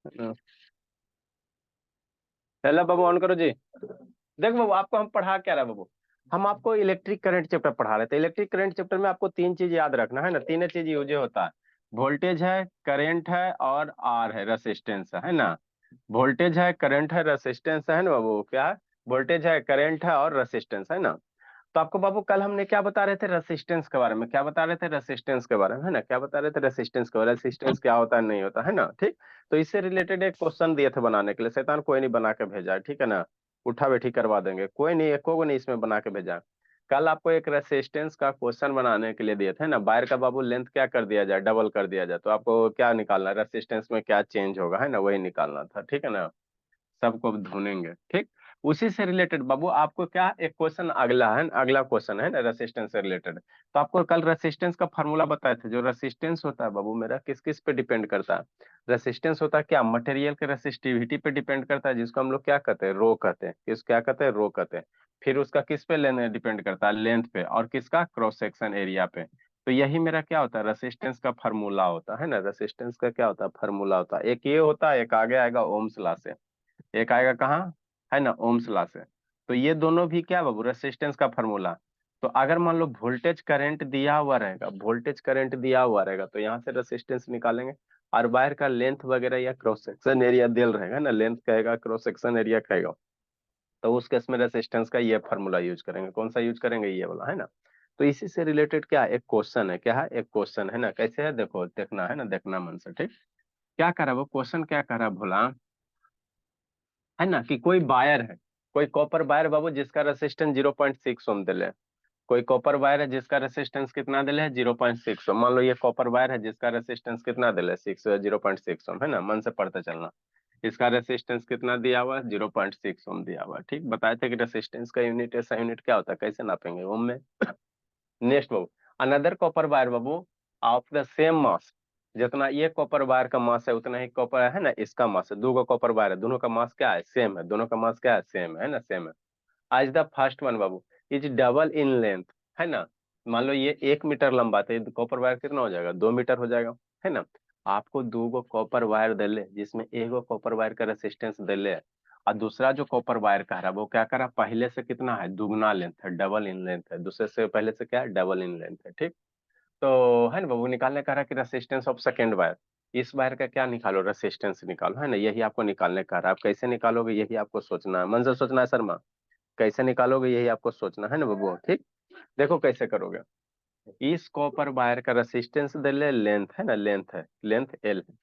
Hello Babu, on करो जी। देख बाबू, आपको हम पढ़ा क्या रहा बाबू। हम आपको इलेक्ट्रिक करंट चैप्टर पढ़ा रहे थे। इलेक्ट्रिक करंट चैप्टर में आपको तीन चीज याद रखना है ना, तीन चीज यूज होता है। वोल्टेज है, करंट है और आर है, रेसिस्टेंस है ना। वोल्टेज है, करंट है, रेसिस्टेंस है ना बाबू, क्या है? वोल्टेज है, करंट है और रेसिस्टेंस है ना। तो आपको बाबू कल हमने क्या बता रहे थे रेसिस्टेंस के बारे में, क्या बता रहे थे रेसिस्टेंस के बारे में, है ना, क्या बता रहे थे रेसिस्टेंस के बारे में, रेसिस्टेंस क्या होता है नहीं होता है ना, ठीक। तो इससे रिलेटेड एक क्वेश्चन दिए थे बनाने के लिए, शैतान कोई नहीं बना के भेजा है, ठीक है ना। उठा बैठी करवा देंगे, कोई नहीं, एको को नहीं इसमें बना के भेजा। कल आपको एक रेसिस्टेंस का क्वेश्चन बनाने के लिए दिए थे ना, वायर का बाबू लेंथ क्या कर दिया जाए, डबल कर दिया जाए, तो आपको क्या निकालना है, रेसिस्टेंस में क्या चेंज होगा, है ना, वही निकालना था, ठीक है ना। सबको ढूंढेंगे, ठीक। उसी से रिलेटेड बाबू आपको क्या एक क्वेश्चन अगला है, अगला क्वेश्चन है ना रेसिस्टेंस से रिलेटेड। तो आपको कल रेसिस्टेंस का फॉर्मूला बताए थे। जो रेसिस्टेंस होता है बाबू मेरा किस किस पे डिपेंड करता है। रेसिस्टेंस होता है क्या, मटेरियल के रेसिस्टिविटी पे डिपेंड करता है, जिसको हम लोग क्या कहते हैं, रो कहते हैं, किस क्या कहते हैं, रो कहते हैं। फिर उसका किस पे लेने डिपेंड करता है, लेंथ पे, और किसका, क्रॉस सेक्शन एरिया पे। तो यही मेरा क्या होता है, रेसिस्टेंस का फार्मूला होता है ना, रेसिस्टेंस का क्या होता है, फार्मूला होता है। एक ये होता है, एक आगे आएगा ओम्स लॉ से। एक आएगा कहाँ, है ना, ओम्स लॉ से। तो ये दोनों भी क्या बाबू, रेसिस्टेंस का फॉर्मूला। तो अगर मान लो वोल्टेज करंट दिया हुआ रहेगा, वोल्टेज करंट दिया हुआ रहेगा, तो यहाँ से रेसिस्टेंस निकालेंगे। और वायर का लेंथ वगैरह या क्रॉस सेक्शन एरिया दिल रहेगा ना, लेंथ कहेगा, क्रॉस सेक्शन एरिया कहेगा। तो उस केस में रेसिस्टेंस का ये फॉर्मूला यूज करेंगे, कौन सा यूज करेंगे, ये वाला, है ना। तो इसी से रिलेटेड क्या एक क्वेश्चन है, क्या है, एक क्वेश्चन है ना, कैसे है देखो, देखना है ना, देखना मन से, ठीक। क्या करा वो क्वेश्चन, क्या करा भोला, है ना, कि कोई वायर है, कोई कॉपर वायर बाबू जिसका रेसिस्टेंस 0.6 ओम दिले। कोई कॉपर वायर है जिसका रेसिस्टेंस कितना दिले है, 0.6 ओम। मान लो ये कॉपर वायर है जिसका रेसिस्टेंस कितना दिले, 0.6 ओम, है ना, मन से पढ़ते चलना। इसका रेसिस्टेंस कितना दिया हुआ है, 0.6 ओम दिया हुआ है, ठीक। बताए थे कि रेसिस्टेंस का यूनिट, ऐसा यूनिट क्या होता है, कैसे नापेंगे, ओम में। Next Babu, another copper wire Babu of the same mass. जितना ये कॉपर वायर का मास है उतना ही कॉपर है ना, इसका मास है। दो गो कॉपर वायर है, दोनों का मास क्या है, सेम है, दोनों का मास क्या है, सेम है ना, सेम है। आज the first one Babu is double in length, है ना। मान लो ये 1 मीटर लंबा था, तो कॉपर वायर कितना हो जाएगा, 2 मीटर हो जाएगा, है ना। आपको दो गो कॉपर वायर दिले, जिसमें एक गो कॉपर वायर का रेसिस्टेंस दिले, और दूसरा जो कॉपर वायर कह रहा है वो क्या कर रहा है, पहले से कितना है, दुगना लेंथ है, डबल इन लेंथ है, दूसरे से पहले से क्या है, डबल इन लेंथ है, ठीक। तो है ना बाबू, निकालने कह रहा है कि रेसिस्टेंस ऑफ सेकेंड वायर। इस वायर का क्या निकालो, रेसिस्टेंस निकालो, है ना, यही आपको निकालने का रहा है। आप कैसे निकालोगे यही आपको सोचना है, मन से सोचना है शर्मा। कैसे निकालोगे यही आपको सोचना है ना बाबू, ठीक। देखो कैसे करोगे। इस कॉपर वायर का रेसिस्टेंस दे ले, लेंथ है ना, लेंथ है, लेंथ एल है।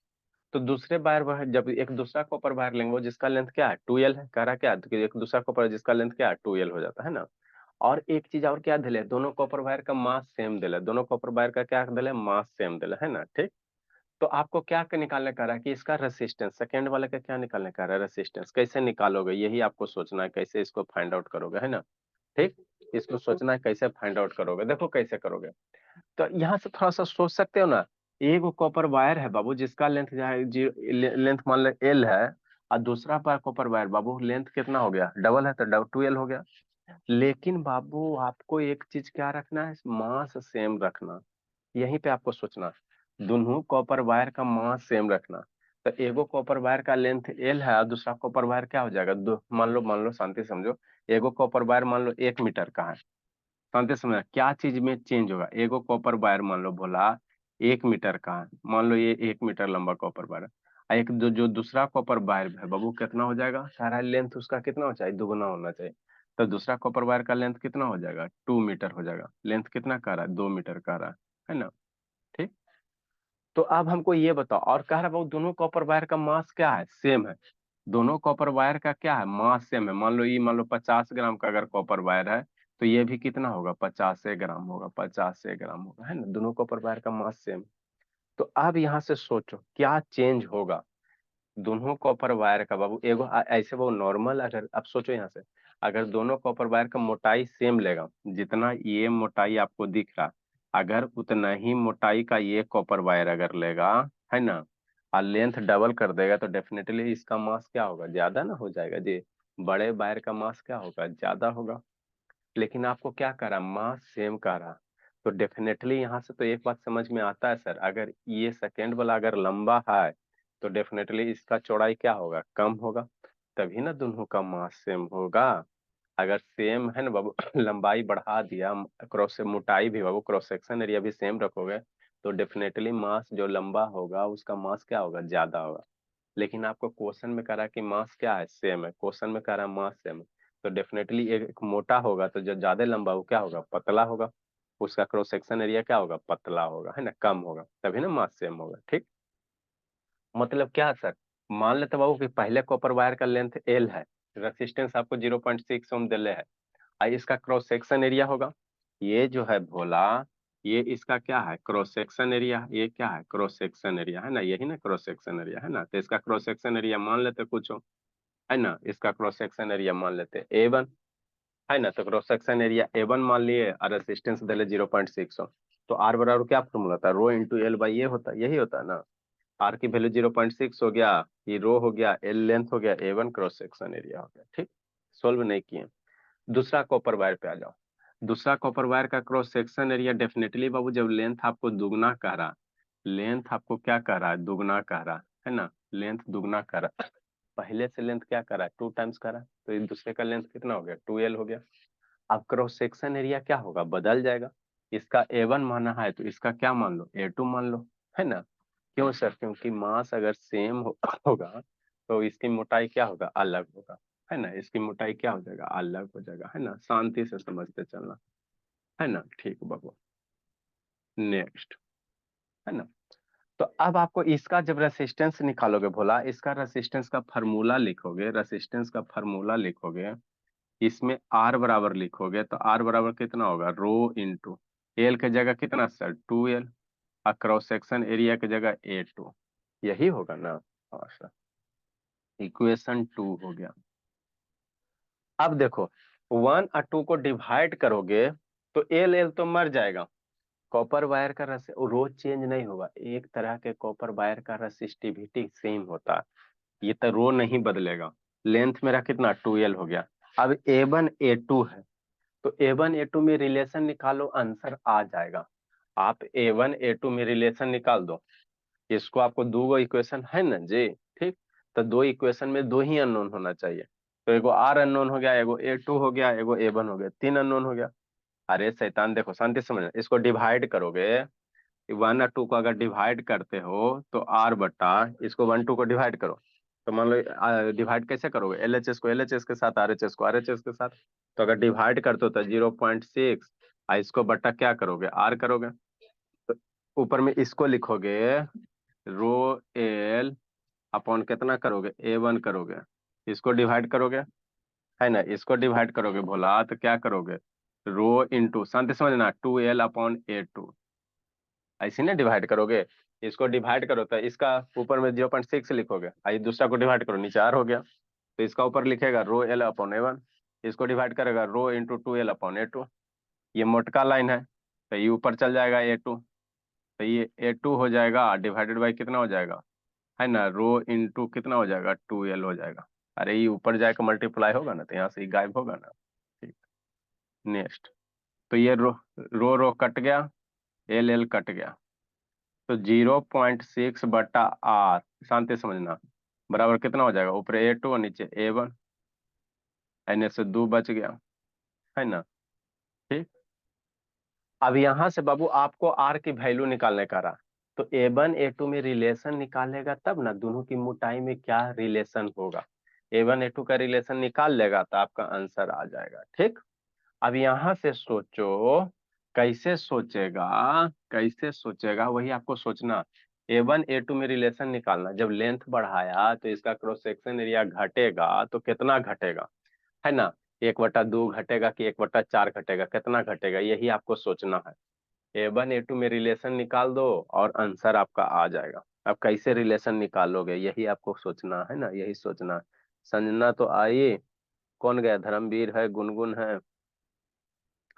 तो दूसरे वायर वह जब एक दूसरा कॉपर वायर लेंगे, वो जिसका लेंथ क्या है, 2L है, कह रहा क्या है, कि एक दूसरा कॉपर जिसका लेंथ क्या है, 2L हो जाता है ना। और एक चीज और क्या दिले, दोनों कॉपर वायर का मास सेम दिले, दोनों कॉपर वायर का क्या दिले, मास सेम दिले, है ना, ठीक। तो आपको क्या निकालने का रहा है कि इसका रेसिस्टेंस, सेकंड वाले का क्या निकालने का रहा है, रेसिस्टेंस कैसे निकालोगे यही आपको सोचना है, कैसे इसको फाइंड आउट करोगे, है ना, ठीक। इसको सोचना है कैसे फाइंड आउट करोगे, देखो कैसे करोगे। तो यहाँ से थोड़ा सा सोच सकते हो ना। एक कॉपर वायर है बाबू जिसका लेंथ जो है, लेंथ मान लो एल है। और दूसरा पर कॉपर वायर बाबू लेंथ कितना हो गया, डबल है, तो 2L हो गया। लेकिन बाबू आपको एक चीज क्या रखना है, मास सेम रखना। यहीं पे आपको सोचना है, दोनों कॉपर वायर का मास सेम रखना। तो एगो कॉपर वायर का लेंथ एल है और दूसरा कॉपर वायर क्या हो जाएगा, दो, मान लो शांति समझो। एगो कॉपर वायर मान लो 1 मीटर का है। शांति समझना क्या चीज में चेंज होगा, एगो कॉपर वायर मान लो भोला 1 मीटर का है, मान लो ये 1 मीटर लंबा कॉपर वायर है। और एक जो दूसरा कॉपर वायर है बाबू कितना हो जाएगा, सारा लेंथ उसका कितना होना चाहिए, दुगुना होना चाहिए। तो दूसरा कॉपर वायर का लेंथ कितना हो जाएगा, 2 मीटर हो जाएगा। लेंथ कितना का रहा है, 2 मीटर का रहा है ना, ठीक। तो अब हमको ये बताओ, और कह रहा है दोनों कॉपर वायर का मास क्या है, सेम है। दोनों कॉपर वायर का क्या है, मास सेम है। मान लो 50 ग्राम का अगर कॉपर वायर है, तो ये भी कितना होगा, 50 ग्राम होगा, 50 ग्राम होगा, है ना, दोनों कॉपर वायर का मास सेम। तो अब यहाँ से सोचो क्या चेंज होगा, दोनों कॉपर वायर का बाबू एगो ऐसे वो नॉर्मल, अगर अब सोचो यहाँ से, अगर दोनों कॉपर वायर का मोटाई सेम लेगा, जितना ये मोटाई आपको दिख रहा, अगर उतना ही मोटाई का ये कॉपर वायर अगर लेगा, है ना, और लेंथ डबल कर देगा, तो डेफिनेटली इसका मास क्या होगा, ज्यादा ना हो जाएगा जी। बड़े वायर का मास क्या होगा, ज्यादा होगा। लेकिन आपको क्या करा, मास सेम करा। तो डेफिनेटली यहाँ से तो एक बात समझ में आता है सर, अगर ये सेकेंड वाला अगर लंबा है, तो डेफिनेटली इसका चौड़ाई क्या होगा, कम होगा, तभी ना दोनों का मास सेम होगा। अगर सेम है ना बाबू लंबाई बढ़ा दिया, क्रॉस से मोटाई भी बाबू, क्रॉस सेक्शन एरिया भी सेम रखोगे तो डेफिनेटली मास जो लंबा होगा उसका मास क्या होगा, ज्यादा होगा। लेकिन आपको क्वेश्चन में कह रहा है कि मास क्या है, सेम है, क्वेश्चन में कह रहा है मास सेम है, तो डेफिनेटली एक मोटा होगा तो जो ज्यादा लंबा वो क्या होगा, पतला होगा, उसका क्रॉस सेक्शन एरिया क्या होगा, पतला होगा, है ना, कम होगा, तभी ना मास सेम होगा। ठीक, मतलब क्या सर, मान लेते बाबू कि पहले कॉपर वायर का लेंथ एल है, रेसिस्टेंस आपको 0.6 ओम दिले है, आई इसका क्रॉस सेक्शन एरिया होगा, ये जो है भोला, ये इसका क्या है, क्रॉस सेक्शन एरिया, ये क्या है, क्रॉस सेक्शन एरिया, है ना, यही ना क्रॉस सेक्शन एरिया, है ना, तो इसका क्रॉस सेक्शन एरिया मान लेते कुछ हो, है ना, इसका क्रॉस सेक्शन एरिया मान लेते A1, है ना, तो क्रॉस सेक्शन एरिया A1 मान लिए और रेसिस्टेंस दिले 0.6 ओम, तो आर बराबर क्या फॉर्मूला था, रो इंटू एल बाई ए होता, यही होता है ना, आर की वैल्यू 0.6 हो गया, ये रो हो गया, एल लेंथ हो गया, A1 क्रॉस सेक्शन एरिया हो गया। ठीक, सोल्व नहीं किए। दूसरा कॉपर वायर पे आ जाओ। दूसरा कॉपर वायर का क्रॉस सेक्शन एरिया डेफिनेटली बाबू, जब लेंथ आपको दुगना कह रहा, लेंथ आपको क्या कह रहा है, दुगना कह रहा है ना, लेंथ दुगना कह रहा, पहले से लेंथ क्या कर रहा है, 2 टाइम्स कर रहा है, तो एक दूसरे का लेंथ कितना हो गया, 2L हो गया। अब क्रॉस सेक्शन एरिया क्या होगा, बदल जाएगा, इसका A1 माना है तो इसका क्या मान लो, A2 मान लो, है ना। क्यों सर, क्योंकि मास अगर सेम होगा तो इसकी मोटाई क्या होगा, अलग होगा, है ना, इसकी मोटाई क्या हो जाएगा, अलग हो जाएगा, है ना, शांति से समझते चलना, है ना। ठीक बाबू, नेक्स्ट, है ना। तो अब आपको इसका जब रेसिस्टेंस निकालोगे भोला, इसका रेसिस्टेंस का फार्मूला लिखोगे, रेसिस्टेंस का फार्मूला लिखोगे, इसमें आर बराबर लिखोगे तो आर बराबर कितना होगा, रो इंटू एल की जगह कितना सर, 2L, और क्रॉस सेक्शन एरिया की जगह A2, यही होगा ना। हाँ सर, इक्वेशन 2 हो गया। अब देखो 1 और 2 को डिवाइड करोगे तो एल एल तो मर जाएगा, कॉपर वायर का रस रोज चेंज नहीं होगा, एक तरह के कॉपर वायर का रेसिस्टिविटी सेम होता है, ये तो रो नहीं बदलेगा। लेंथ मेरा कितना, 2L हो गया। अब A1 A2 है, तो A1 A2 में रिलेशन निकालो, आंसर आ जाएगा। आप A1 A2 में रिलेशन निकाल दो, इसको आपको दो गो इक्वेशन है ना जी, ठीक, तो दो इक्वेशन में दो ही अननोन होना चाहिए, तो एगो आर अननोन हो गया, एगो A2 हो गया, एगो A1 हो गया, तीन अननोन हो गया। अरे शैतान देखो, शांति से समझना, इसको डिवाइड करोगे, 1 और 2 को अगर डिवाइड करते हो तो आर बटा, इसको 1 2 को डिवाइड करो, तो मान लो डिवाइड कैसे करोगे, LHS को LHS के साथ, RHS को RHS के साथ, तो अगर डिवाइड करते हो तो 0.6, इसको बटा क्या करोगे, आर करोगे, तो ऊपर में इसको लिखोगे रो एल अपॉन कितना करोगे, A1 करोगे, इसको डिवाइड करोगे, है ना, इसको डिवाइड करोगे भोला तो क्या करोगे, रो इंटू, शांति समझना, 2L अपॉन A2, ऐसे ना डिवाइड करोगे, इसको डिवाइड करो तो इसका ऊपर में 0.6 लिखोगे, आई दूसरा को डिवाइड करो, नीचे आर हो गया, तो इसका ऊपर लिखेगा रो एल अपॉन A1, इसको डिवाइड करेगा rho into 2L upon A2, ये मोटका लाइन है तो ये ऊपर चल जाएगा A2, तो ये A2 हो जाएगा डिवाइडेड बाई कितना हो जाएगा, है ना, रो इंटू कितना हो जाएगा, 2L हो जाएगा। अरे ये ऊपर जाकर मल्टीप्लाई होगा ना तो यहाँ से गायब होगा ना। ठीक, नेक्स्ट, तो ये रो रो कट गया, एल एल कट गया, तो 0.6 बटा आर, शांति समझना, बराबर कितना हो जाएगा, ऊपर A2 और नीचे A1, एन से 2 बच गया, है ना। ठीक, अब यहां से बाबू आपको आर की वैल्यू निकालने का रहा, तो A1 A2 में रिलेशन निकालेगा तब ना दोनों की मोटाई में क्या रिलेशन होगा, A1 A2 का रिलेशन निकाल लेगा तो आपका आंसर आ जाएगा। ठीक, अब यहां से सोचो, कैसे सोचेगा, कैसे सोचेगा वही आपको सोचना। A1 A2 में रिलेशन निकालना, जब लेंथ बढ़ाया तो इसका क्रॉस सेक्शन एरिया घटेगा तो कितना घटेगा, है ना, 1/2 घटेगा कि 1/4 घटेगा, कितना घटेगा, यही आपको सोचना है। A1 A2 में रिलेशन निकाल दो और आंसर आपका आ जाएगा। अब कैसे रिलेशन निकालोगे यही आपको सोचना है ना, यही सोचना है। संजना तो आई, कौन गया, धर्मवीर है, गुनगुन है,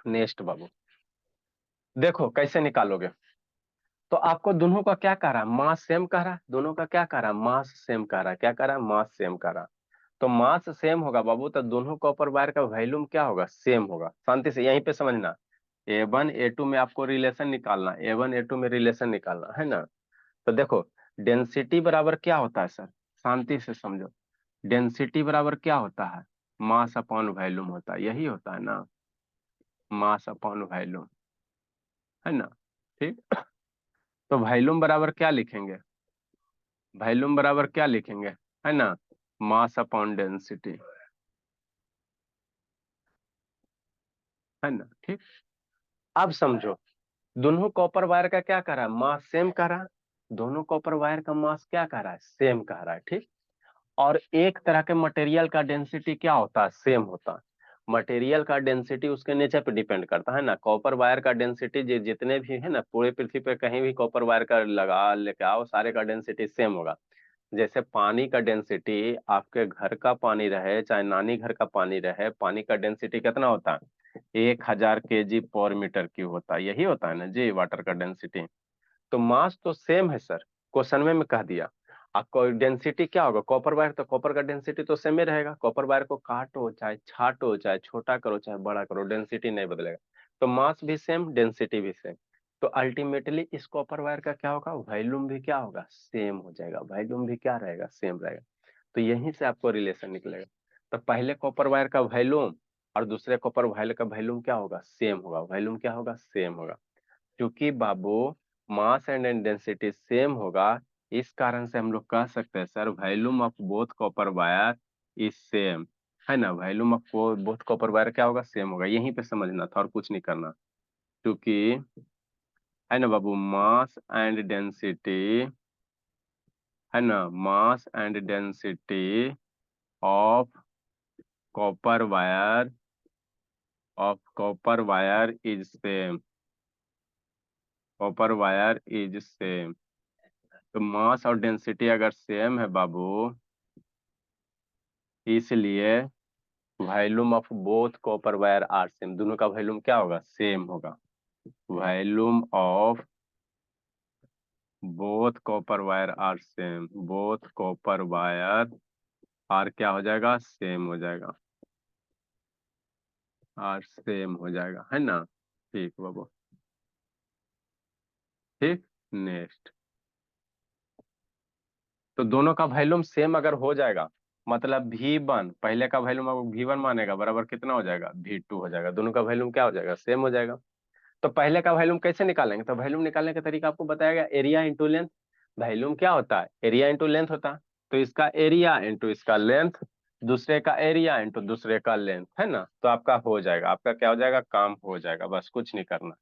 नेक्स्ट बाबू। देखो कैसे निकालोगे, तो आपको दोनों का क्या कह रहा है, मास सेम कह रहा है, दोनों का क्या कह रहा है, मास सेम कह रहा है, क्या कह रहा है, मास सेम कह रहा है। तो मास सेम होगा बाबू तो दोनों कॉपर वायर का वॉल्यूम क्या होगा, सेम होगा। शांति से यहीं पे समझना, A1 A2 में आपको रिलेशन निकालना, A1 A2 में रिलेशन निकालना, है ना। तो देखो डेंसिटी बराबर क्या होता है सर, शांति से समझो। डेंसिटी बराबर क्या होता है, मास अपॉन वॉल्यूम होता है, यही होता है ना, मास अपॉन वॉल्यूम, है ना। ठीक, तो वॉल्यूम बराबर क्या लिखेंगे, वॉल्यूम बराबर क्या लिखेंगे, है ना, मास अपॉन डेंसिटी, है ना। ठीक, अब समझो, दोनों कॉपर वायर का क्या कह रहा है, मास सेम कह रहा है, दोनों कॉपर वायर का मास क्या कह रहा है, सेम कह रहा है। ठीक, और एक तरह के मटेरियल का डेंसिटी क्या होता है, सेम होता है। मटेरियल का डेंसिटी उसके नेचर पे डिपेंड करता है ना। कॉपर वायर का डेंसिटी जितने भी है ना पूरे पृथ्वी पे कहीं भी कॉपर वायर का लगा लेके आओ, सारे का डेंसिटी सेम होगा। जैसे पानी का डेंसिटी, आपके घर का पानी रहे चाहे नानी घर का पानी रहे, पानी का डेंसिटी कितना होता है, 1000 kg/m³ होता है, यही होता है ना जी वाटर का डेंसिटी। तो मास तो सेम है सर, क्वेश्चन में कह दिया। आपको डेंसिटी क्या होगा, कॉपर वायर तो कॉपर का डेंसिटी तो सेम ही रहेगा, कॉपर वायर को काटो चाहे छाटो चाहे छोटा करो चाहे बड़ा करो, डेंसिटी नहीं बदलेगा। तो मास भी सेम, डेंसिटी भी सेम। तो अल्टीमेटली इस कॉपर वायर का क्या होगा, वॉल्यूम भी क्या होगा, सेम हो जाएगा, वॉल्यूम भी क्या रहेगा, सेम रहेगा। तो यहीं से आपको रिलेशन निकलेगा। तो पहले कॉपर वायर का वॉल्यूम और दूसरे कॉपर वायर का वॉल्यूम क्या होगा, सेम होगा, वॉल्यूम क्या होगा, सेम होगा। क्योंकि बाबू मास एंड डेंसिटी सेम होगा, इस कारण से हम लोग कह सकते हैं sir volume of both copper wire is same, है ना। Volume of both copper wire क्या होगा, सेम होगा। यहीं पे समझना था और कुछ नहीं करना। क्योंकि है ना बाबू, मास एंड डेंसिटी, है ना, mass and density of copper wire, of copper wire is same, copper wire is same. तो मास और डेंसिटी अगर सेम है बाबू, इसलिए volume of both copper wire are same, दोनों का वॉल्यूम क्या होगा, सेम होगा। Volume of both copper wire are same, both copper wire are क्या हो जाएगा, सेम हो जाएगा, आर सेम हो जाएगा, है ना। ठीक बाबू, ठीक। नेक्स्ट, तो दोनों का वॉल्यूम सेम अगर हो जाएगा, मतलब V1 पहले का वॉल्यूम अब V1 मानेगा बराबर कितना हो जाएगा, V2 हो जाएगा, दोनों का वॉल्यूम क्या हो जाएगा, सेम हो जाएगा। तो पहले का वॉल्यूम कैसे निकालेंगे, तो वॉल्यूम निकालने का तरीका आपको बताया गया, एरिया इंटू लेंथ। वॉल्यूम क्या होता है, एरिया इंटू लेंथ होता है। तो इसका एरिया इंटू इसका लेंथ, दूसरे का एरिया इंटू दूसरे का लेंथ, है ना। तो आपका हो जाएगा, आपका क्या हो जाएगा, काम हो जाएगा, बस कुछ नहीं करना,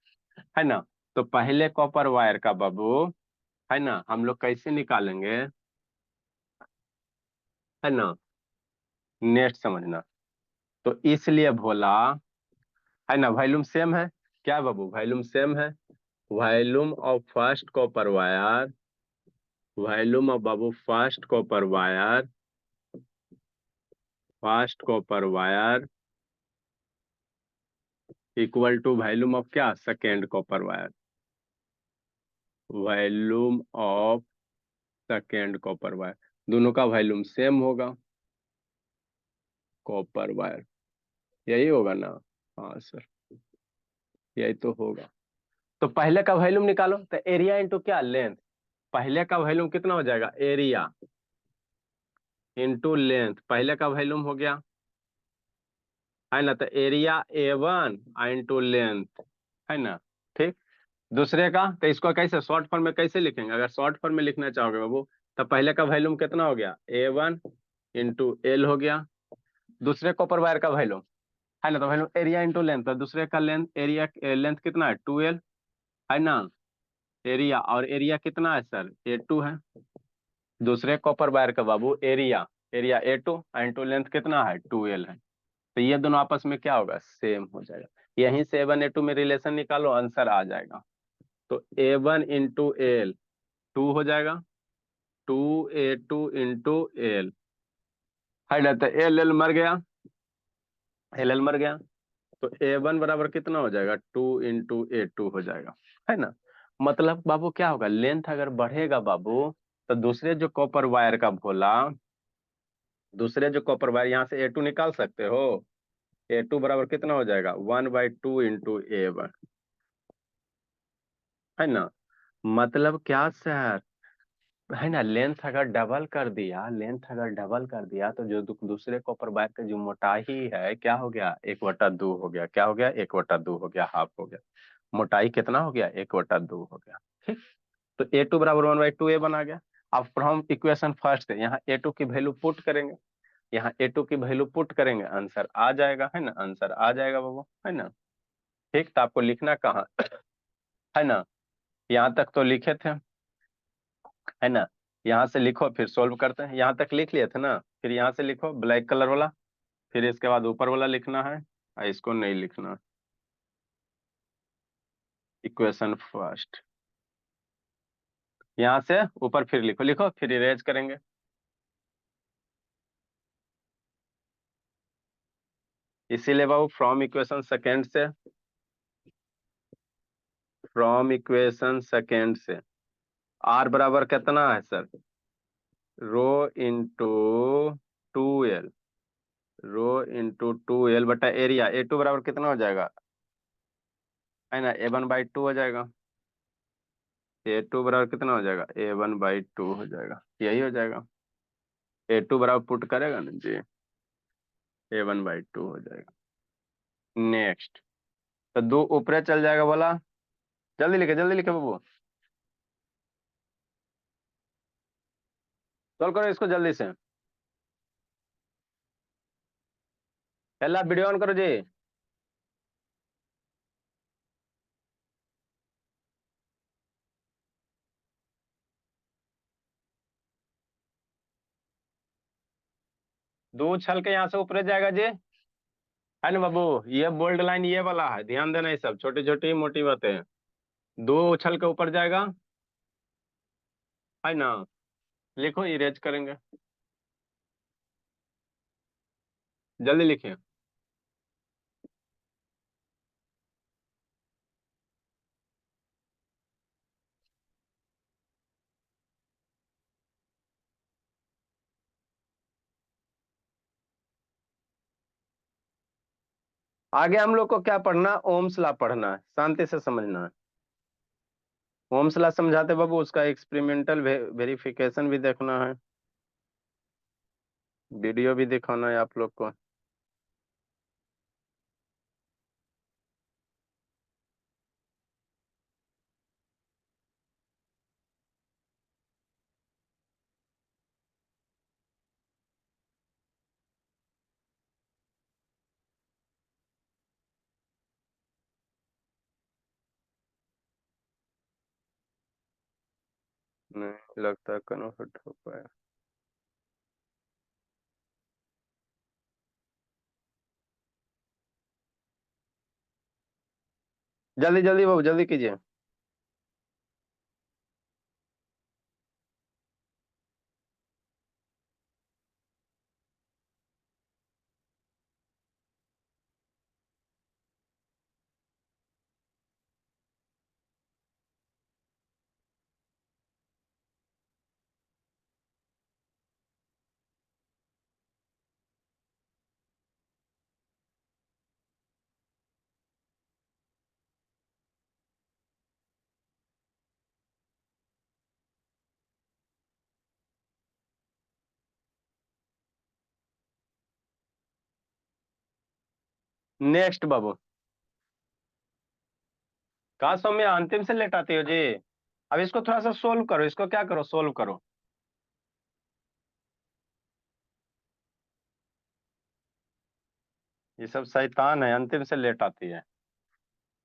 है ना। तो पहले कॉपर वायर का बाबू, है ना, हम लोग कैसे निकालेंगे, है ना, नेक्स्ट समझना। तो इसलिए बोला, है ना, वॉल्यूम सेम है, क्या बाबू, वॉल्यूम सेम है। Volume of first copper wire, volume of बाबू first copper wire, first copper wire equal to volume of क्या, second copper wire, volume of second copper wire, दोनों का वॉल्यूम सेम होगा, copper wire, यही होगा ना। हाँ सर, यही तो होगा। तो पहले का वॉल्यूम निकालो, तो एरिया इंटू क्या, लेंथ। पहले का वॉल्यूम कितना हो जाएगा, एरिया इंटू लेंथ, पहले का वॉल्यूम हो गया, है ना। तो एरिया A1 इंटू लेंथ, है ना। ठीक, दूसरे का तो इसको कैसे शॉर्ट फॉर्म में कैसे लिखेंगे, अगर शॉर्ट फॉर्म में लिखना चाहोगे बाबू, तो पहले का वॉल्यूम कितना हो गया, A1 इंटू एल हो गया, दूसरे कॉपर वायर का वॉल्यूम, है ना। तो वॉल्यूम एरिया इंटू लेंथ, तो दूसरे का लेंथ, एरिया लेंथ कितना है, 2L, है ना। एरिया, और एरिया कितना है सर, A2 है। दूसरे कॉपर वायर का बाबू area, area A2 into length कितना है, 2L है। तो ये दोनों आपस में क्या होगा, सेम हो जाएगा। यहीं से A1 A2 में रिलेशन निकालो, आंसर आ जाएगा। तो A1 इंटू एल 2 हो जाएगा, 2A2 इंटू एल, है ना। तो एल मर गया, एल मर गया, तो A1 बराबर कितना हो जाएगा, 2 इंटू A2 हो जाएगा, है ना। मतलब बाबू क्या होगा, लेंथ अगर बढ़ेगा बाबू, तो दूसरे जो कॉपर वायर का बोला, दूसरे जो कॉपर वायर, यहाँ से A2 निकाल सकते हो, A2 बराबर कितना हो जाएगा, 1/2 इंटू A1, है ना। मतलब क्या सर, है ना, लेंथ अगर डबल कर दिया, लेंथ अगर डबल कर दिया तो जो दूसरे कॉपर वायर का जो मोटाई है क्या हो गया, 1/2 हो गया। क्या हो गया, 1/2 हो गया, हाफ हो गया। मोटाई कितना हो गया, 1/2 हो गया। ठीक, तो A2 बराबर 1/2 A बना गया। अब फ्रॉम इक्वेशन फर्स्ट से यहाँ A2 की वैल्यू पुट करेंगे, यहाँ A2 की वैल्यू पुट करेंगे, आंसर आ जाएगा, है ना, आंसर आ जाएगा बाबू, है ना। ठीक, तो आपको लिखना कहाँ है ना, यहाँ तक तो लिखे थे, है ना। यहाँ से लिखो फिर सोल्व करते हैं, यहाँ तक लिख लिए थे ना, फिर यहाँ से लिखो ब्लैक कलर वाला, फिर इसके बाद ऊपर वाला लिखना है, और इसको नहीं लिखना, इक्वेशन फर्स्ट। यहाँ से ऊपर फिर लिखो, लिखो फिर इरेज करेंगे। इसीलिए बाबू फ्रॉम इक्वेशन सेकेंड से, फ्रॉम इक्वेशन सेकेंड से आर बराबर कितना है sir, rho into 2L, rho into 2L बटा एरिया। A2 बराबर कितना हो जाएगा, है ना, A1/2 हो जाएगा। A2 बराबर कितना हो जाएगा, A1/2 हो जाएगा, यही हो जाएगा। A2 बराबर पुट करेगा ना जी, A1/2 हो जाएगा। नेक्स्ट, तो 2 ऊपरे चल जाएगा बोला, जल्दी लिखे बाबू, सॉल्व करो इसको जल्दी से, पहला वीडियो ऑन करो जी। 2 उछल के यहाँ से ऊपरे जाएगा जी, है ना बाबू, ये बोल्ड लाइन ये वाला है, ध्यान देना, ये सब छोटी छोटी मोटी बातें हैं। 2 उछल के ऊपर जाएगा, है ना, लिखो इरेज करेंगे, जल्दी लिखिए। आगे हम लोग को क्या पढ़ना, ओम्स लॉ पढ़ना है, शांति से समझना है। ओम्स लॉ समझाते बाबू, उसका एक्सपेरिमेंटल वेरिफिकेशन भी देखना है, वीडियो भी दिखाना है आप लोग को। नहीं लगता कन्वर्ट हो पाया। जल्दी जल्दी बाबू, जल्दी कीजिए। नेक्स्ट बाबू, कहा सौम्य अंतिम से लेट आती हो जी। अब इसको थोड़ा सा सोल्व करो, इसको क्या करो, सोल्व करो। ये सब शैतान है, अंतिम से लेट आती है।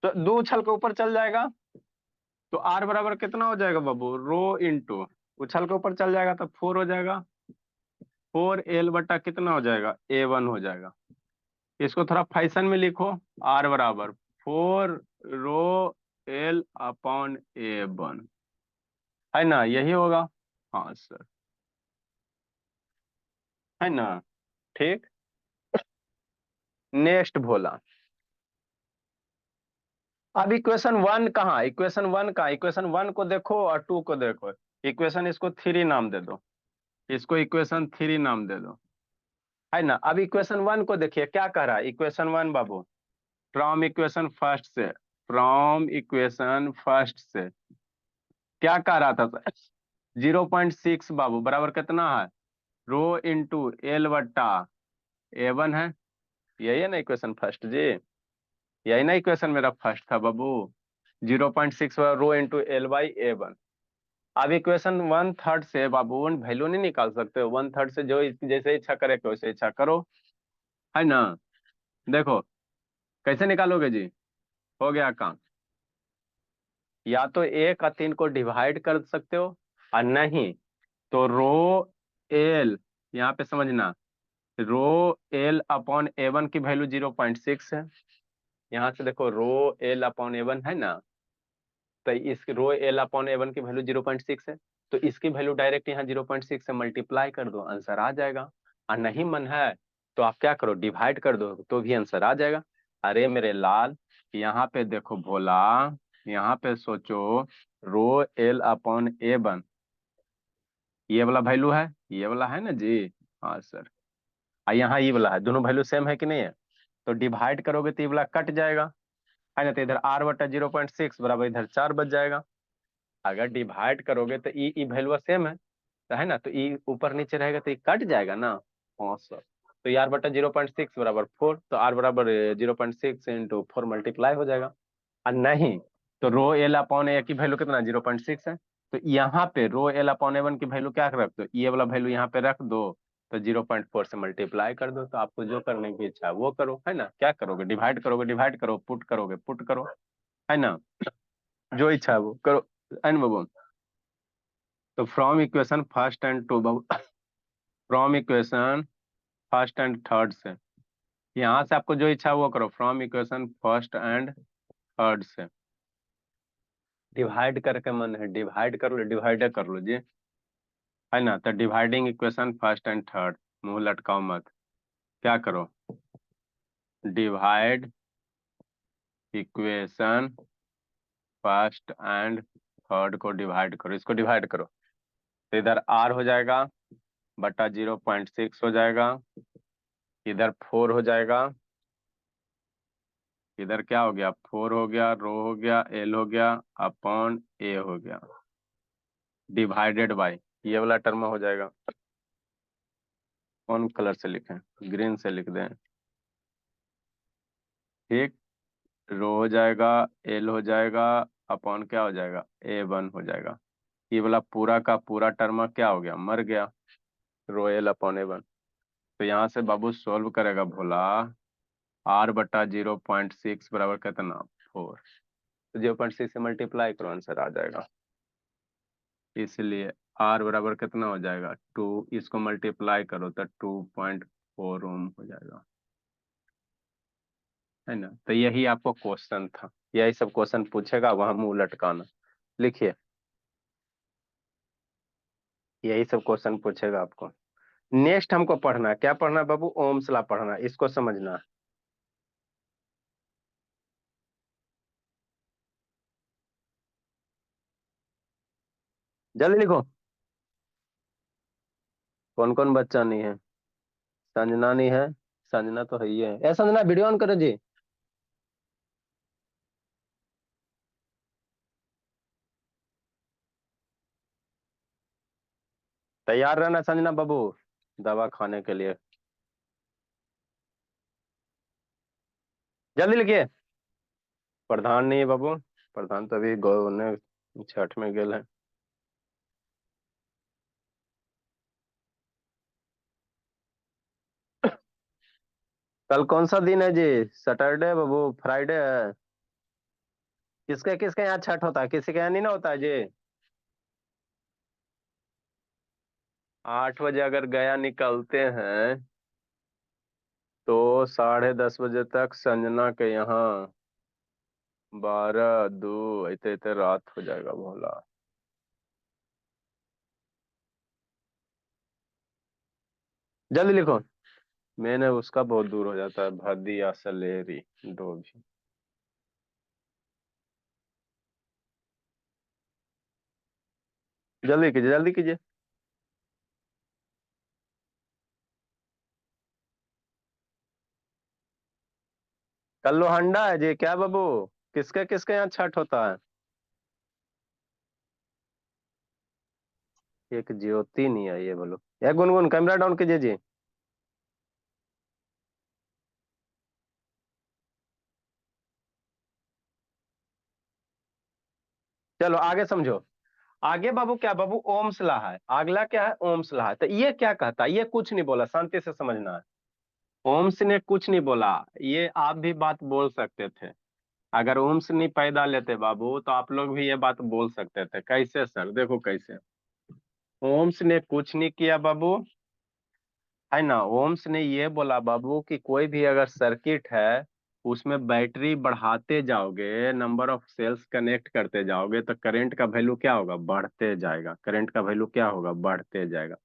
तो 2 उछल के ऊपर चल जाएगा, तो आर बराबर कितना हो जाएगा बाबू, रो इंटू, उछल के ऊपर चल जाएगा तो 4 हो जाएगा, 4L बटा कितना हो जाएगा, A1 हो जाएगा। इसको थोड़ा फैशन में लिखो, आर बराबर 4 ρL/A1, है ना, यही होगा। हाँ सर, है ना। ठीक, नेक्स्ट भोला। अब इक्वेशन 1 कहाँ, इक्वेशन 1 को देखो और 2 को देखो। इक्वेशन इसको 3 नाम दे दो, इसको इक्वेशन 3 नाम दे दो, है ना। अब इक्वेशन 1 को देखिए क्या कह रहा है, equation 1 Babu, from equation first से, फ्रॉम इक्वेशन फर्स्ट से क्या कह रहा था सर? 0.6 बाबू बराबर कितना है, रो इंटू एल बट्टा A1 है। यही है ना इक्वेशन फर्स्ट जी, यही ना इक्वेशन मेरा फर्स्ट था बाबू। 0.6 रो इंटू L/A1। अब इक्वेशन 1/3 से बाबू वैल्यू नहीं निकाल सकते हो, 1/3 से जो जैसे इच्छा करे वैसे इच्छा करो, है ना। देखो कैसे निकालोगे जी, हो गया काम। या तो 1 और 3 को डिवाइड कर सकते हो, और नहीं तो रो एल, यहाँ पे समझना, रो L/A1 की वैल्यू 0.6 है। यहाँ से देखो रो L/A1 है ना, तो इस रो L/A1 की वैल्यू 0.6 है, तो इसकी वैल्यू डायरेक्ट यहाँ 0.6 से मल्टीप्लाई कर दो, आंसर आ जाएगा। और नहीं मन है तो आप क्या करो, डिवाइड कर दो तो भी आंसर आ जाएगा। अरे मेरे लाल, यहाँ पे देखो भोला, यहाँ पे सोचो, रो L/A1 ये वाला वैल्यू है, ये वाला है ना जी। हाँ सर, और यहाँ ये वाला है, दोनों वैल्यू सेम है कि नहीं है, तो डिवाइड करोगे तो ये वाला कट जाएगा, है ना, तो इधर R/0.6 बराबर इधर 4 बच जाएगा। अगर डिवाइड करोगे तो ई वैल्यू सेम है ना, तो ई ऊपर नीचे रहेगा तो ये कट जाएगा ना। हाँ सर, तो R/0.6 बराबर 4, तो R बराबर 0.6 इंटू 4 मल्टीप्लाई हो जाएगा। और नहीं तो रो L/A की वैल्यू कितना 0.6 है, तो यहाँ पे रो L/A1 की वैल्यू क्या रख दो, ये वाला वैल्यू यहाँ पे रख दो, तो 0.4 से मल्टीप्लाई कर दो, तो आपको जो करने की इच्छा है वो करो, है ना। क्या करोगे, डिवाइड करोगे डिवाइड करो, पुट करोगे पुट करो, है ना, जो इच्छा है वो करो, है ना बाबू। तो from equation first and two बाबू, from equation first and third से, यहाँ से आपको जो इच्छा है वो करो, from equation first and third से। डिवाइड करके मन है डिवाइड कर लो, डिवाइड कर लो जी, है ना। तो dividing equation first and third, मुंह लटकाओ मत, क्या करो, divide equation first and third को डिवाइड करो, इसको डिवाइड करो, तो इधर R हो जाएगा बटा 0.6 हो जाएगा, इधर 4 हो जाएगा, इधर क्या हो गया, 4 हो गया, रो हो गया, L हो गया, अपॉन A हो गया, डिवाइडेड बाय ये वाला टर्म हो जाएगा। कौन कलर से लिखें, ग्रीन से लिख दें, ठीक। रो हो जाएगा, L हो जाएगा, अपॉन क्या हो जाएगा, A1 हो जाएगा। ये वाला पूरा का पूरा टर्म क्या हो गया, मर गया, रो L/A1। तो यहाँ से बाबू सोल्व करेगा भोला, R/0.6 बराबर कितना, 4, तो 0.6 से मल्टीप्लाई करो, आंसर आ जाएगा। इसलिए R बराबर कितना हो जाएगा 2, इसको मल्टीप्लाई करो तो 2.4 ओम हो जाएगा, है ना। तो यही आपको क्वेश्चन था, यही सब क्वेश्चन पूछेगा, वहां मुंह लटकाना, लिखिए, यही सब क्वेश्चन पूछेगा आपको। नेक्स्ट हमको पढ़ना है, क्या पढ़ना है बाबू, ओम्स लॉ पढ़ना है, इसको समझना है। जल्दी लिखो, कौन कौन बच्चा नहीं है, संजना नहीं है, संजना तो है ही है, ए संजना वीडियो ऑन करो जी। तैयार रहना संजना बाबू, दवा खाने के लिए, जल्दी लिखिए। प्रधान नहीं है बाबू, प्रधान तो अभी गौ ने छठ में गेल है। कल कौन सा दिन है जी, सैटरडे बाबू, फ्राइडे है। किसके किसके यहाँ छठ होता है, किसी के यहाँ नहीं ना होता है जी। 8 बजे अगर गया निकलते हैं तो 10:30 बजे तक संजना के यहाँ, 12 2 इतने इतने रात हो जाएगा भोला। जल्दी लिखो, मैंने उसका बहुत दूर हो जाता है, भदिया सलेरी डोभी। जल्दी कीजिए जल्दी कीजिए। कल लोहंडा है जी, क्या बाबू, किसके किसके यहाँ छठ होता है। एक ज्योति नहीं आई है, बोलो। या गुनगुन कैमरा डाउन कीजिए जी। चलो आगे समझो। आगे बाबू क्या बाबू, ओम्स ला है। अगला क्या है, ओम्स ला है। तो ये क्या कहता है, ये कुछ नहीं बोला, शांति से समझना है। ओम्स ने कुछ नहीं बोला। ये आप भी बात बोल सकते थे। अगर ओम्स नहीं पैदा लेते बाबू, तो आप लोग भी ये बात बोल सकते थे। कैसे सर, देखो कैसे। ओम्स ने कुछ नहीं किया बाबू, है ना। ओम्स ने ये बोला बाबू कि कोई भी अगर सर्किट है, उसमें बैटरी बढ़ाते जाओगे, नंबर ऑफ सेल्स कनेक्ट करते जाओगे, तो करंट का वैल्यू क्या होगा, बढ़ते जाएगा। करंट का वैल्यू क्या होगा, बढ़ते जाएगा।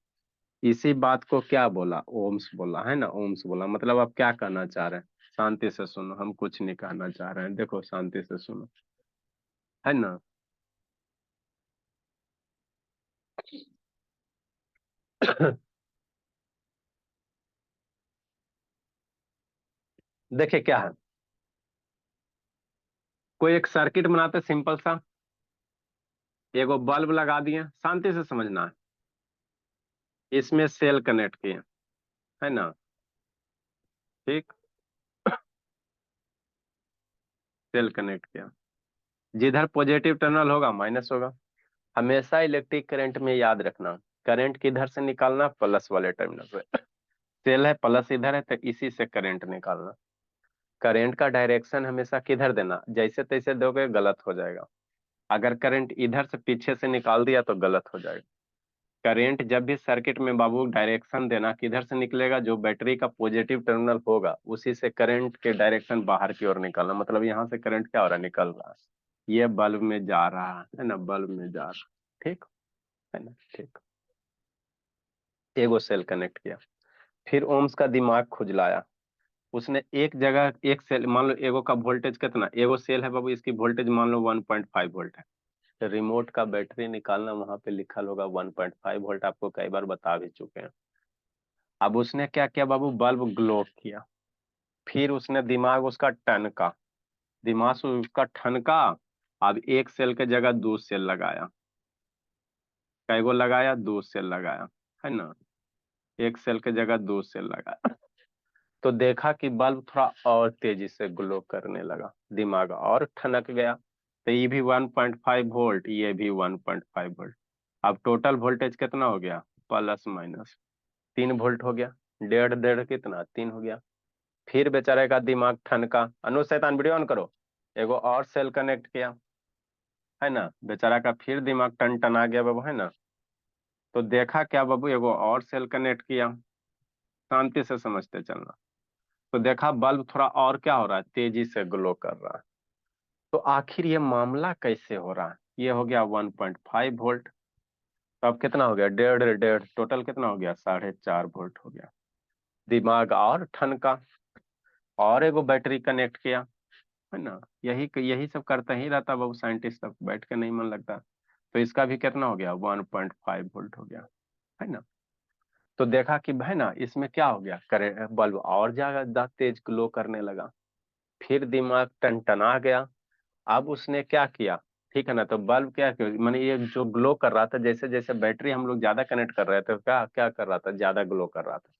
इसी बात को क्या बोला, ओम्स बोला, है ना। ओम्स बोला मतलब आप क्या कहना चाह रहे हैं। शांति से सुनो, हम कुछ नहीं कहना चाह रहे हैं, देखो शांति से सुनो, है ना। देखिए क्या है, कोई एक सर्किट बनाते सिंपल सा, एगो बल्ब लगा दिए, शांति से समझना है। इसमें सेल कनेक्ट किए, है ना। ठीक, सेल कनेक्ट किया। जिधर पॉजिटिव टर्मिनल होगा माइनस होगा। हमेशा इलेक्ट्रिक करंट में याद रखना, करंट किधर से निकालना, प्लस वाले टर्मिनल से। सेल है, प्लस इधर है, तो इसी से करंट निकालना। करंट का डायरेक्शन हमेशा किधर देना, जैसे तैसे दोगे गलत हो जाएगा। अगर करंट इधर से पीछे से निकाल दिया तो गलत हो जाएगा। करंट जब भी सर्किट में बाबू डायरेक्शन देना, किधर से निकलेगा, जो बैटरी का पॉजिटिव टर्मिनल होगा उसी से करंट के डायरेक्शन बाहर की ओर निकालना। मतलब यहाँ से करंट क्या हो रहा है, निकल रहा है, ये बल्ब में जा रहा है ना, बल्ब में जा रहा है। ठीक है ना, ठीक। एगो सेल कनेक्ट किया, फिर ओम्स का दिमाग खुजलाया। उसने एक जगह एक सेल, मान लो एगो का वोल्टेज कितना, एगो सेल है बाबू, इसकी वोल्टेज मान लो 1.5 वोल्ट है। तो रिमोट का बैटरी निकालना, वहां पे लिखल होगा 1.5 वोल्ट, आपको कई बार बता भी चुके हैं। अब उसने क्या किया बाबू, बल्ब ग्लो किया। फिर उसने दिमाग उसका टनका, दिमाग से उसका ठनका। अब एक सेल के जगह दो सेल लगाया। कैगो लगाया, दो सेल लगाया, है ना। एक सेल के जगह दो सेल लगाया, तो देखा कि बल्ब थोड़ा और तेजी से ग्लो करने लगा, दिमाग और ठनक गया। तो ये भी 1.5 वोल्ट, ये भी 1.5 वोल्ट। अब टोटल वोल्टेज कितना हो गया, प्लस माइनस 3 वोल्ट हो गया। डेढ़ डेढ़ कितना, 3 हो गया। फिर बेचारे का दिमाग ठनका, अनु शैतान वीडियो ऑन करो। एगो और सेल कनेक्ट किया, है ना। बेचारा का फिर दिमाग टन टन आ गया बाबू, है ना। तो देखा क्या बाबू, एगो और सेल कनेक्ट किया। शांति से समझते चलना। तो देखा बल्ब थोड़ा और क्या हो रहा है, तेजी से ग्लो कर रहा है। तो आखिर ये मामला कैसे हो रहा है, ये हो गया 1.5 वोल्ट। तो अब कितना हो गया, डेढ़ डेढ़, टोटल कितना हो गया, 4.5 वोल्ट हो गया। दिमाग और ठनका, और एगो बैटरी कनेक्ट किया, है ना। यही यही सब करता ही रहता बाबू, साइंटिस्ट सब बैठ के नहीं मन लगता। तो इसका भी कितना हो गया, 1.5 वोल्ट हो गया, है ना। तो देखा कि है ना, इसमें क्या हो गया, करे बल्ब और ज्यादा तेज ग्लो करने लगा। फिर दिमाग टनटना गया। अब उसने क्या किया, ठीक है ना। तो बल्ब क्या किया, मैंने ये जो ग्लो कर रहा था, जैसे जैसे बैटरी हम लोग ज्यादा कनेक्ट कर रहे थे, क्या क्या कर रहा था, ज्यादा ग्लो कर रहा था।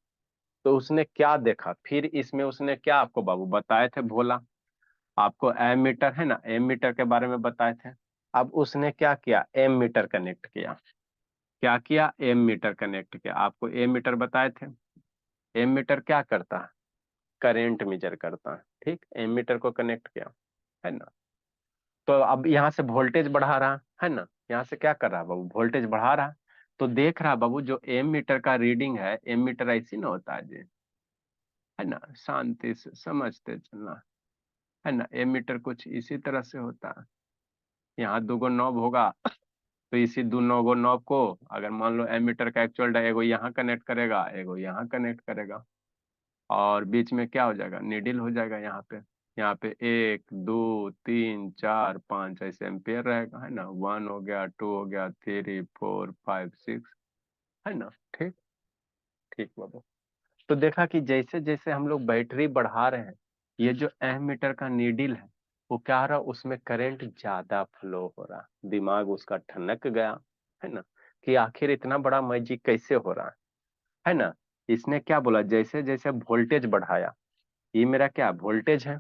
तो उसने क्या देखा, फिर इसमें उसने क्या आपको बाबू बताए थे, भोला आपको एम मीटर, है ना, एम मीटर के बारे में बताए थे। अब उसने क्या किया, एम मीटर कनेक्ट किया। क्या किया, एम मीटर कनेक्ट किया, आपको एम मीटर बताए थे। एम मीटर क्या करता है, करंट मेजर करता है। ठीक, एम मीटर को कनेक्ट किया, है ना। तो अब यहाँ से वोल्टेज बढ़ा रहा है ना, यहाँ से क्या कर रहा है बाबू, वोल्टेज बढ़ा रहा है। तो देख रहा बाबू, जो एम मीटर का रीडिंग है, एम मीटर ऐसी ना होता है जी, है ना। शांति से समझते चलना, है ना। एम मीटर कुछ इसी तरह से होता है। यहाँ दो गो नॉब होगा, तो इसी दो नौ नॉब को, अगर मान लो एमीटर का एक्चुअल एगो यहाँ कनेक्ट करेगा, एगो यहाँ कनेक्ट करेगा, और बीच में क्या हो जाएगा, नीडल हो जाएगा यहाँ पे। यहाँ पे 1 2 3 4 5 ऐसे एम्पेयर रहेगा, है ना। 1 हो गया, 2 हो गया, 3 4 5 6, है ना। ठीक, ठीक बाबा। तो देखा कि जैसे जैसे हम लोग बैटरी बढ़ा रहे हैं, ये जो एमीटर का नीडल है, वो क्या हो रहा है, उसमें करंट ज्यादा फ्लो हो रहा, दिमाग उसका ठनक गया, है ना। कि आखिर इतना बड़ा मैजिक कैसे हो रहा है ना। इसने क्या बोला, जैसे जैसे वोल्टेज बढ़ाया, ये मेरा क्या वोल्टेज है,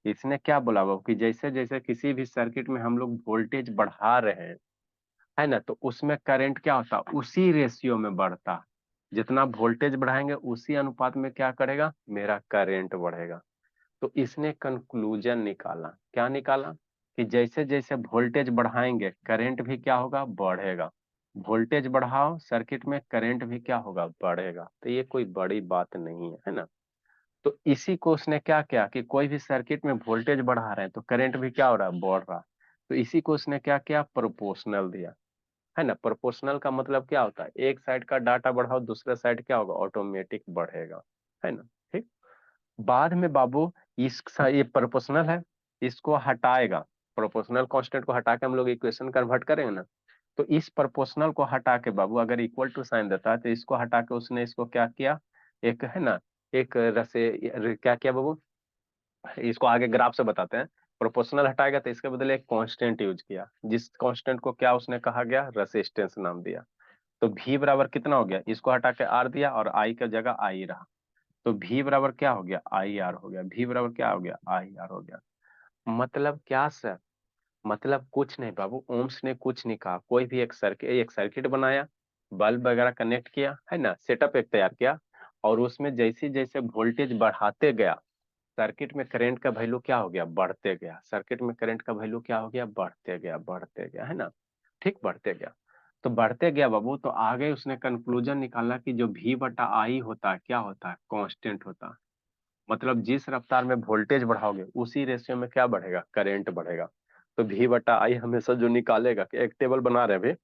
इसने क्या बोला वो कि जैसे जैसे किसी भी सर्किट में हम लोग वोल्टेज बढ़ा रहे हैं, है ना, तो उसमें करंट क्या होता, उसी रेशियो में बढ़ता। जितना वोल्टेज बढ़ाएंगे उसी अनुपात में क्या करेगा, मेरा करंट बढ़ेगा। तो इसने कंक्लूजन निकाला, क्या निकाला, कि जैसे जैसे वोल्टेज बढ़ाएंगे करंट भी क्या होगा, बढ़ेगा। वोल्टेज बढ़ाओ सर्किट में, करंट भी क्या होगा, बढ़ेगा। तो ये कोई बड़ी बात नहीं है ना। तो इसी को उसने क्या किया कि कोई भी सर्किट में वोल्टेज बढ़ा रहे हैं तो करंट भी क्या हो रहा है, बढ़ रहा है। तो इसी को उसने क्या किया, प्रोपोर्शनल दिया, है ना। प्रोपोर्शनल का मतलब क्या होता है, एक साइड का डाटा बढ़ाओ दूसरा साइड क्या होगा, ऑटोमेटिक बढ़ेगा, है ना। ठीक। बाद में बाबू ये प्रोपोर्शनल है, इसको हटाएगा, प्रोपोर्शनल कांस्टेंट को हटा के हम लोग इक्वेशन कन्वर्ट करेंगे ना। तो इस प्रोपोर्शनल को हटा के बाबू अगर इक्वल टू साइन देता है तो इसको हटा के उसने इसको क्या किया, एक है ना, एक रसे क्या किया बाबू, इसको आगे ग्राफ से बताते हैं। प्रोपोर्शनल हटाएगा तो इसके बदले एक कांस्टेंट यूज किया, जिस कांस्टेंट को क्या उसने कहा गया, रेसिस्टेंस नाम दिया। तो V बराबर कितना हो गया, इसको हटा के R दिया और I का जगह I रहा। तो V बराबर क्या हो गया, आई आर हो गया। V बराबर क्या हो गया, आई आर हो गया। मतलब क्या सर, मतलब कुछ नहीं बाबू, ओम्स ने कुछ नहीं कहा, कोई भी एक सर्किट बनाया, बल्ब वगैरह कनेक्ट किया, है ना, सेटअप एक तैयार किया, और उसमें जैसे जैसे वोल्टेज बढ़ाते गया सर्किट में करंट का वैल्यू क्या हो गया, बढ़ते गया। सर्किट में करंट का वैल्यू क्या हो गया, बढ़ते गया, बढ़ते गया, है ना। ठीक, बढ़ते गया। तो बढ़ते गया बाबू, तो आगे उसने कंक्लूजन निकाला कि जो V बटा आई होता है क्या होता है, कांस्टेंट होता है। मतलब जिस रफ्तार में वोल्टेज बढ़ाओगे उसी रेशियो में क्या बढ़ेगा, करंट बढ़ेगा। तो V बटा आई हमेशा जो निकालेगा, कि एक टेबल बना रहे हैं,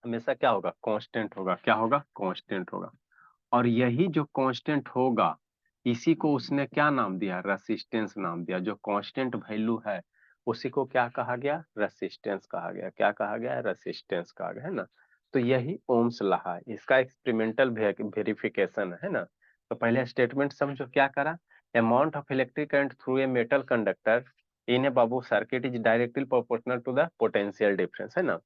हमेशा क्या होगा, कांस्टेंट होगा, क्या होगा, कांस्टेंट होगा। और यही जो कांस्टेंट होगा इसी को उसने क्या नाम दिया, रेसिस्टेंस नाम दिया। जो कांस्टेंट वैल्यू है उसी को क्या कहा गया, रेसिस्टेंस कहा गया। क्या कहा गया, रेसिस्टेंस कहा गया, है ना। तो यही ओम्स लॉ है, इसका एक्सपेरिमेंटल वेरिफिकेशन है ना। तो पहले स्टेटमेंट समझो क्या करा, amount of electric current through a metal conductor in a बाबू circuit is directly proportional to the potential difference, है ना।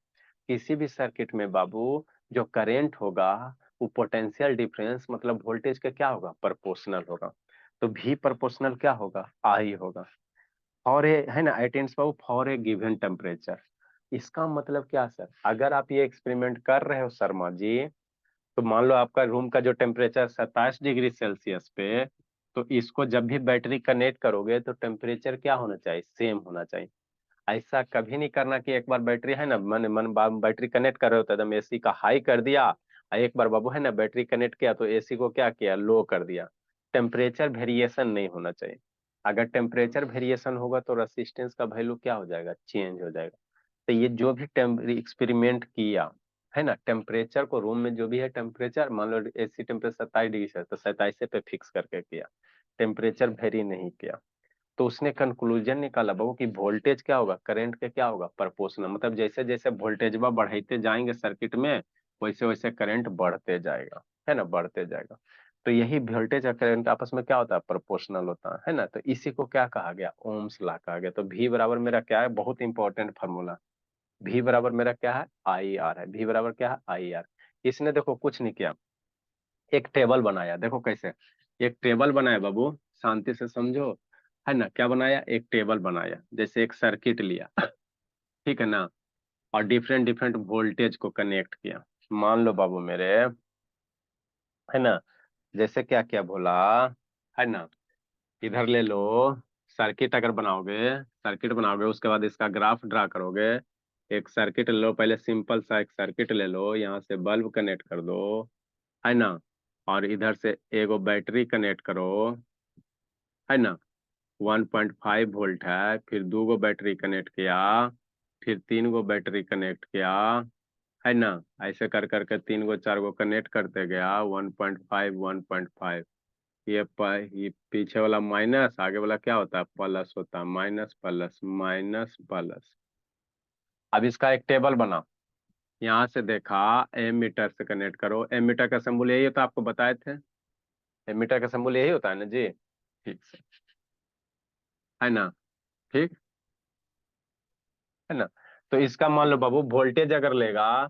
किसी भी सर्किट में बाबू जो करेंट होगा वो पोटेंशियल डिफरेंस मतलब वोल्टेज का क्या होगा, प्रोपोर्शनल होगा। तो भी प्रोपोर्शनल क्या होगा, आई होगा। फॉर ए, है ना, एटेंस बाबू फॉर ए गिवन टेम्परेचर। इसका मतलब क्या सर, अगर आप ये एक्सपेरिमेंट कर रहे हो शर्मा जी, तो मान लो आपका रूम का जो टेम्परेचर 27 डिग्री सेल्सियस पे, तो इसको जब भी बैटरी कनेक्ट करोगे तो टेम्परेचर क्या होना चाहिए, सेम होना चाहिए। ऐसा कभी नहीं करना कि एक बार बैटरी है ना, मन मन बैटरी कनेक्ट कर रहे हो तो एकदम एसी का हाई कर दिया, और एक बार बाबू है ना बैटरी कनेक्ट किया तो एसी को क्या किया, लो कर दिया। टेम्परेचर वेरिएशन नहीं होना चाहिए। अगर टेम्परेचर वेरिएशन होगा तो रेसिस्टेंस का वैल्यू क्या हो जाएगा, चेंज हो जाएगा। तो ये जो भी एक्सपेरिमेंट किया, है ना, टेम्परेचर को रूम में जो भी है टेम्परेचर, मान लो एसी टेम्परेचर 27 डिग्री है तो 27 पे फिक्स करके किया, टेम्परेचर वेरी नहीं किया। तो उसने कंक्लूजन निकाला बाबू कि वोल्टेज क्या होगा, करंट के क्या होगा, प्रोपोर्शनल। मतलब जैसे जैसे वोल्टेज बढ़ाते जाएंगे सर्किट में वैसे वैसे करंट बढ़ते जाएगा, है ना, बढ़ते जाएगा। तो यही वोल्टेज और करंट आपस में क्या होता है, प्रोपोर्शनल होता है ना। तो इसी को क्या कहा गया, ओम्स लॉ कहा गया। तो V बराबर मेरा क्या है, बहुत इंपॉर्टेंट फार्मूला। V बराबर मेरा क्या है, आई आर है। V बराबर क्या है, आई आर। इसने देखो कुछ नहीं किया, एक टेबल बनाया, देखो कैसे, एक टेबल बनाया बाबू, शांति से समझो, है ना। क्या बनाया, एक टेबल बनाया, जैसे एक सर्किट लिया, ठीक है ना, और डिफरेंट डिफरेंट वोल्टेज को कनेक्ट किया। मान लो बाबू मेरे, है ना, जैसे क्या क्या बोला, है ना, इधर ले लो, सर्किट अगर बनाओगे, सर्किट बनाओगे उसके बाद इसका ग्राफ ड्रा करोगे। एक सर्किट ले लो, पहले सिंपल सा एक सर्किट ले लो, यहाँ से बल्ब कनेक्ट कर दो, है ना, और इधर से एगो बैटरी कनेक्ट करो, है ना, 1.5 वोल्ट है, फिर दो गो बैटरी कनेक्ट किया, फिर तीन गो बैटरी कनेक्ट किया, है ना। ऐसे कर करके तीन गो चार गो कनेक्ट करते गया, 1.5 1.5। ये पीछे वाला माइनस, आगे वाला क्या होता है, प्लस होता है, माइनस प्लस माइनस प्लस। अब इसका एक टेबल बना, यहाँ से देखा, एमीटर से कनेक्ट करो। एमीटर का सिंबल यही होता है, आपको बताए थे, एमीटर का सिंबल यही होता है ना जी, ठीक से, है ना, ठीक है ना। तो इसका मान लो बाबू वोल्टेज अगर लेगा,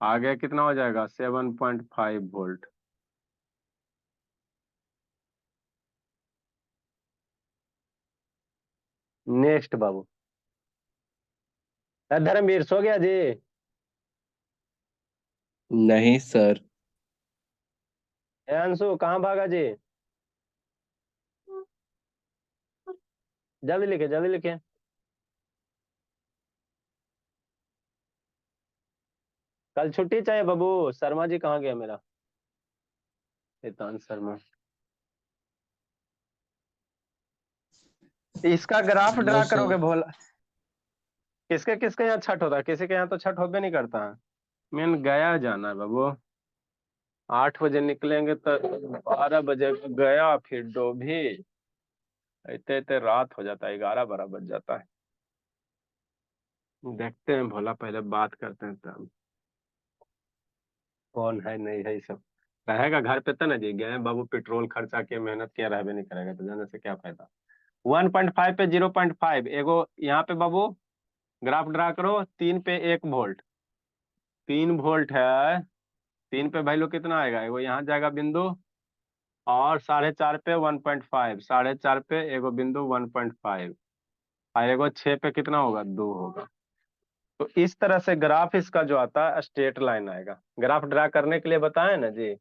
आगे कितना हो जाएगा 7.5 वोल्ट। नेक्स्ट बाबू। धर्मवीर सो गया जी? नहीं सर। अंशु कहाँ भागा जी? जल्दी लिखे जल्दी लिखे। कल छुट्टी चाहिए बाबू। शर्मा जी कहाँ गया मेरा? शैतान शर्मा। इसका ग्राफ नो ड्रा सर। करोगे भोला? किसके किसके यहाँ छठ होता है? किसी के यहाँ तो छठ होबे नहीं करता है। मेन गया जाना है बाबू। 8 बजे निकलेंगे तो 12 बजे गया, फिर डोभी। इतने इतने रात हो जाता है, 11-12 बज जाता है। देखते हैं भोला, पहले बात करते हैं तब। कौन है नहीं है ये सब। रहेगा घर पे तो ना जी, गए बाबू पेट्रोल खर्चा के मेहनत किया, रहबे नहीं करेगा तो जाने से क्या फायदा। 1.5 पे 0.5 एगो यहाँ पे बाबू। ग्राफ ड्रा करो, 3 पे 1 वोल्ट। 3 वोल्ट है। 3 पे वैल्यू कितना आएगा? एगो यहाँ जाएगा बिंदु। और 4.5 पे 1.5, 4.5 पे एगो बिंदु 1.5। और एगो 6 पे कितना होगा? 2 होगा। तो इस तरह से ग्राफ इसका जो आता है स्ट्रेट लाइन आएगा। ग्राफ ड्रा करने के लिए बताए ना जी,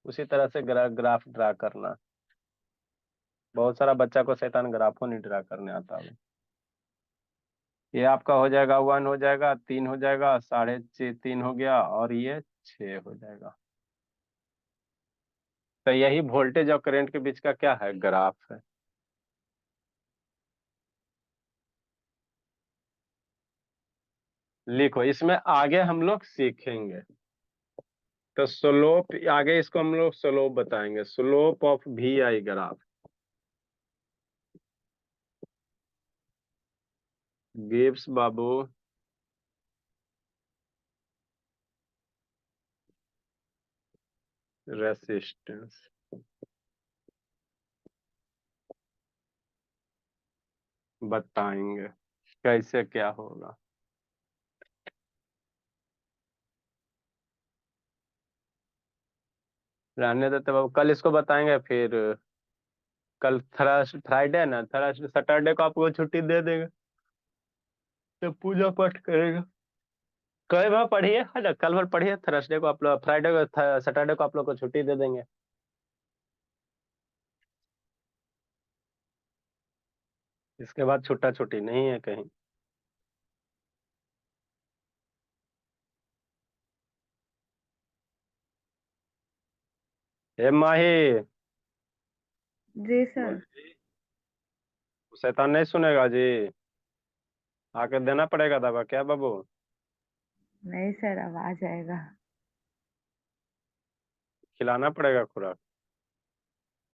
उसी तरह से ग्राफ ड्रा करना। बहुत सारा बच्चा को शैतान ग्राफो नहीं ड्रा करने आता है। ये आपका हो जाएगा 1 हो जाएगा, 3 हो जाएगा, 3.5 हो गया, और ये 6 हो जाएगा। तो यही वोल्टेज और करंट के बीच का क्या है? ग्राफ है। लिखो, इसमें आगे हम लोग सीखेंगे। तो स्लोप आगे, इसको हम लोग स्लोप बताएंगे, slope of V I graph gives बाबू रेसिस्टेंस। बताएंगे कैसे क्या होगा। रहने देते बाबू, कल इसको बताएंगे फिर। कल थर्स फ्राइडे ना, थर्स सैटरडे को आपको छुट्टी दे देंगे। तो पूजा पाठ करेगा। कल भर पढ़िए है ना, कल भर पढ़िए, थर्सडे को आप लोग, फ्राइडे को, सैटरडे को आप लोग को छुट्टी दे देंगे। इसके बाद छुट्टा छुट्टी नहीं है कहीं। हे माही। जी सर। बोलिए। शैतान नहीं सुनेगा जी। आके देना पड़ेगा दवा क्या बाबू? नहीं सर, अब आ जाएगा। खिलाना पड़ेगा खुराक।